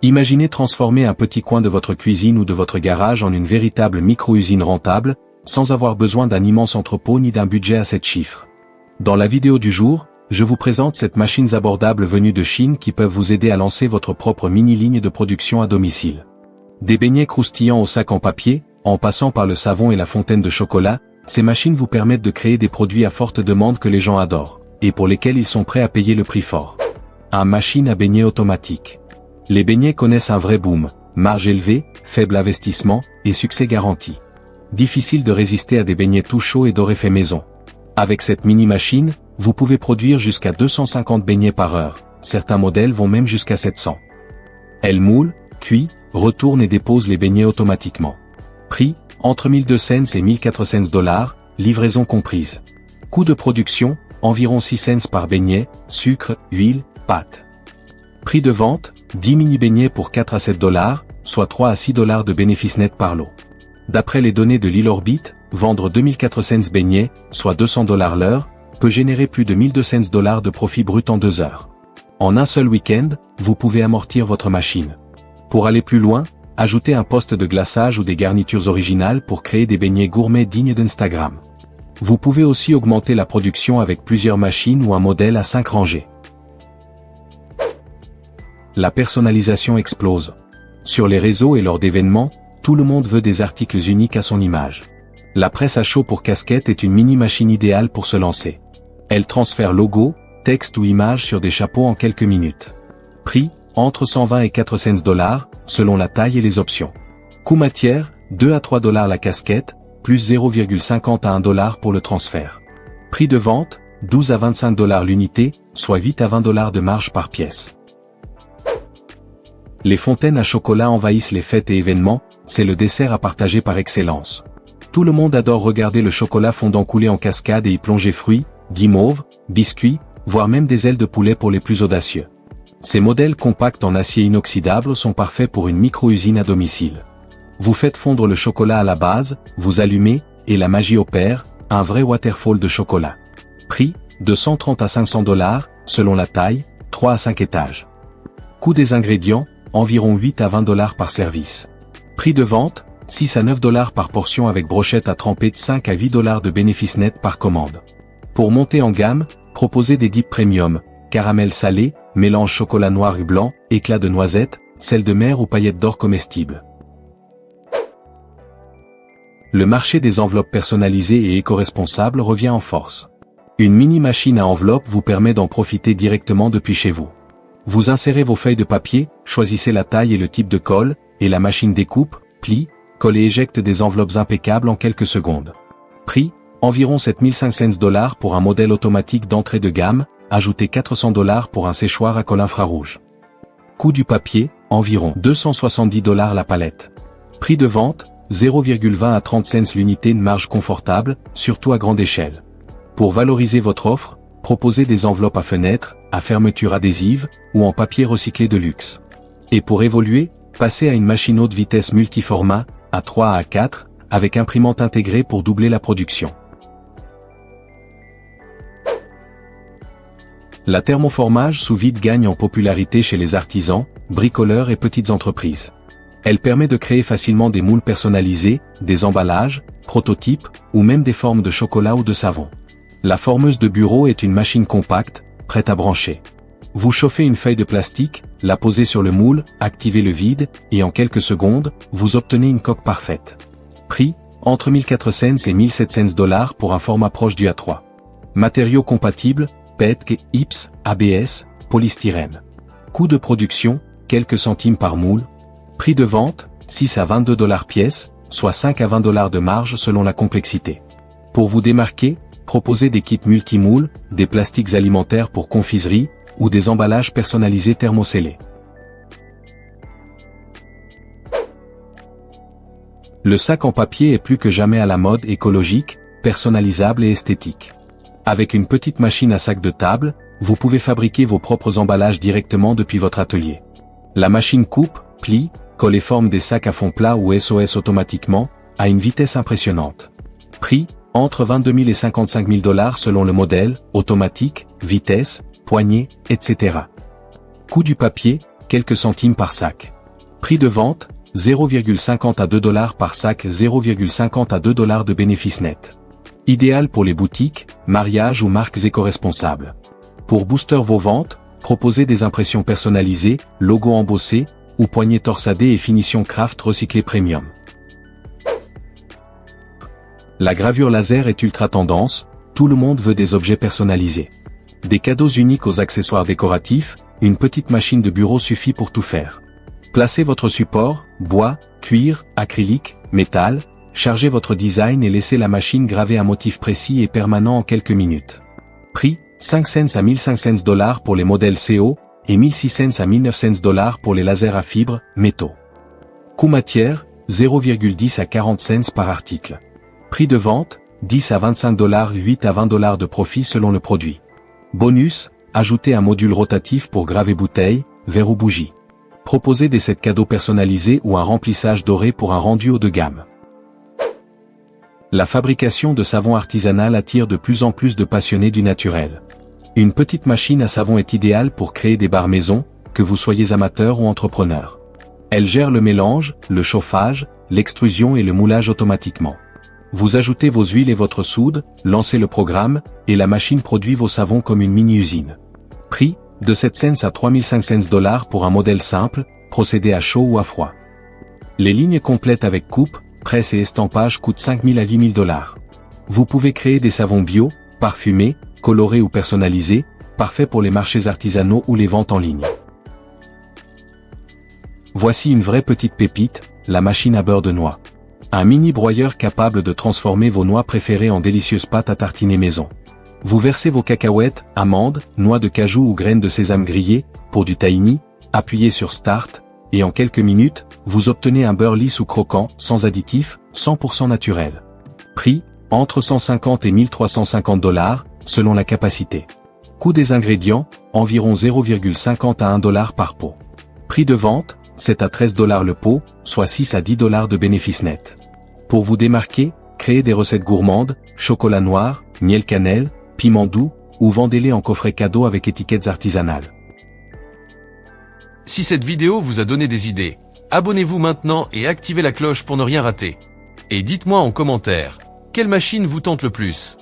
Imaginez transformer un petit coin de votre cuisine ou de votre garage en une véritable micro-usine rentable, sans avoir besoin d'un immense entrepôt ni d'un budget à 7 chiffres. Dans la vidéo du jour, je vous présente cette machines abordables venues de Chine qui peuvent vous aider à lancer votre propre mini-ligne de production à domicile. Des beignets croustillants au sac en papier, en passant par le savon et la fontaine de chocolat, ces machines vous permettent de créer des produits à forte demande que les gens adorent, et pour lesquels ils sont prêts à payer le prix fort. Un machine à beignets automatique. Les beignets connaissent un vrai boom, marge élevée, faible investissement, et succès garanti. Difficile de résister à des beignets tout chauds et dorés faits maison. Avec cette mini-machine, vous pouvez produire jusqu'à 250 beignets par heure, certains modèles vont même jusqu'à 700. Elle moule, cuit, retourne et dépose les beignets automatiquement. Prix, entre 1200 cents et 1400 $, livraison comprise. Coût de production, environ 6 cents par beignet, sucre, huile, pâte. Prix de vente, 10 mini-beignets pour 4 à 7 $, soit 3 à 6 $ de bénéfice net par lot. D'après les données de Lille Orbit, vendre 2400 beignets, soit 200 $ l'heure, peut générer plus de 1200 $ de profit brut en 2 heures. En un seul week-end, vous pouvez amortir votre machine. Pour aller plus loin, ajoutez un poste de glaçage ou des garnitures originales pour créer des beignets gourmets dignes d'Instagram. Vous pouvez aussi augmenter la production avec plusieurs machines ou un modèle à 5 rangées. La personnalisation explose. Sur les réseaux et lors d'événements, tout le monde veut des articles uniques à son image. La presse à chaud pour casquette est une mini-machine idéale pour se lancer. Elle transfère logo, texte ou image sur des chapeaux en quelques minutes. Prix, entre 120 et 400 $, selon la taille et les options. Coût matière, 2 à 3 $ la casquette, plus 0,50 à 1 $ pour le transfert. Prix de vente, 12 à 25 $ l'unité, soit 8 à 20 $ de marge par pièce. Les fontaines à chocolat envahissent les fêtes et événements, c'est le dessert à partager par excellence. Tout le monde adore regarder le chocolat fondant couler en cascade et y plonger fruits, guimauves, biscuits, voire même des ailes de poulet pour les plus audacieux. Ces modèles compacts en acier inoxydable sont parfaits pour une micro-usine à domicile. Vous faites fondre le chocolat à la base, vous allumez, et la magie opère, un vrai waterfall de chocolat. Prix, de 130 à 500 $, selon la taille, 3 à 5 étages. Coût des ingrédients, environ 8 à 20 $ par service. Prix de vente, 6 à 9 $ par portion avec brochette à tremper de 5 à 8 $ de bénéfice net par commande. Pour monter en gamme, proposez des dips premium, caramel salé, mélange chocolat noir et blanc, éclat de noisette, sel de mer ou paillettes d'or comestibles. Le marché des enveloppes personnalisées et éco-responsables revient en force. Une mini-machine à enveloppe vous permet d'en profiter directement depuis chez vous. Vous insérez vos feuilles de papier, choisissez la taille et le type de colle, et la machine découpe, plie, colle et éjecte des enveloppes impeccables en quelques secondes. Prix, environ 7500 $ pour un modèle automatique d'entrée de gamme, ajoutez 400 $ pour un séchoir à colle infrarouge. Coût du papier, environ 270 $ la palette. Prix de vente, 0,20 à 30 cents l'unité, une marge confortable, surtout à grande échelle. Pour valoriser votre offre, proposez des enveloppes à fenêtres, à fermeture adhésive, ou en papier recyclé de luxe. Et pour évoluer, passez à une machine haute vitesse multiformat, A3 à A4, avec imprimante intégrée pour doubler la production. La thermoformage sous vide gagne en popularité chez les artisans, bricoleurs et petites entreprises. Elle permet de créer facilement des moules personnalisés, des emballages, prototypes, ou même des formes de chocolat ou de savon. La formeuse de bureau est une machine compacte, prête à brancher. Vous chauffez une feuille de plastique, la posez sur le moule, activez le vide, et en quelques secondes, vous obtenez une coque parfaite. Prix, entre 1400 et 1700 $ pour un format proche du A3. Matériaux compatibles, PETG, IPS, ABS, polystyrène. Coût de production, quelques centimes par moule. Prix de vente, 6 à 22 $ pièce, soit 5 à 20 $ de marge selon la complexité. Pour vous démarquer, proposez des kits multimoules, des plastiques alimentaires pour confiserie, ou des emballages personnalisés thermocellés. Le sac en papier est plus que jamais à la mode, écologique, personnalisable et esthétique. Avec une petite machine à sac de table, vous pouvez fabriquer vos propres emballages directement depuis votre atelier. La machine coupe, plie, colle et forme des sacs à fond plat ou SOS automatiquement, à une vitesse impressionnante. Prix, entre 22 000 et 55 000 $ selon le modèle, automatique, vitesse, poignée, etc. Coût du papier, quelques centimes par sac. Prix de vente, 0,50 à 2 $ par sac, 0,50 à 2 $ de bénéfice net. Idéal pour les boutiques, mariages ou marques éco-responsables. Pour booster vos ventes, proposez des impressions personnalisées, logos embossés, ou poignées torsadées et finition craft recyclé premium. La gravure laser est ultra tendance, tout le monde veut des objets personnalisés. Des cadeaux uniques aux accessoires décoratifs, une petite machine de bureau suffit pour tout faire. Placez votre support, bois, cuir, acrylique, métal, chargez votre design et laissez la machine graver un motif précis et permanent en quelques minutes. Prix, 5 cents à 1500 $ pour les modèles CO, et 1600 cents à 1900 $ pour les lasers à fibres, métaux. Coût matière, 0,10 à 40 cents par article. Prix de vente, 10 à 25 $, 8 à 20 $ de profit selon le produit. Bonus, ajoutez un module rotatif pour graver bouteilles, verres ou bougies. Proposez des sets cadeaux personnalisés ou un remplissage doré pour un rendu haut de gamme. La fabrication de savon artisanal attire de plus en plus de passionnés du naturel. Une petite machine à savon est idéale pour créer des bars maison, que vous soyez amateur ou entrepreneur. Elle gère le mélange, le chauffage, l'extrusion et le moulage automatiquement. Vous ajoutez vos huiles et votre soude, lancez le programme, et la machine produit vos savons comme une mini-usine. Prix, de 7 cents à 3500 $ pour un modèle simple, procédé à chaud ou à froid. Les lignes complètes avec coupe, presse et estampage coûtent 5 000 à 8 000 $. Vous pouvez créer des savons bio, parfumés, colorés ou personnalisés, parfaits pour les marchés artisanaux ou les ventes en ligne. Voici une vraie petite pépite, la machine à beurre de noix. Un mini broyeur capable de transformer vos noix préférées en délicieuses pâtes à tartiner maison. Vous versez vos cacahuètes, amandes, noix de cajou ou graines de sésame grillées, pour du tahini, appuyez sur Start, et en quelques minutes, vous obtenez un beurre lisse ou croquant, sans additifs, 100% naturel. Prix, entre 150 et 1350 $, selon la capacité. Coût des ingrédients, environ 0,50 à 1 $ par pot. Prix de vente, 7 à 13 $ le pot, soit 6 à 10 $ de bénéfice net. Pour vous démarquer, créez des recettes gourmandes, chocolat noir, miel cannelle, piment doux, ou vendez-les en coffret cadeau avec étiquettes artisanales. Si cette vidéo vous a donné des idées, abonnez-vous maintenant et activez la cloche pour ne rien rater. Et dites-moi en commentaire, quelle machine vous tente le plus ?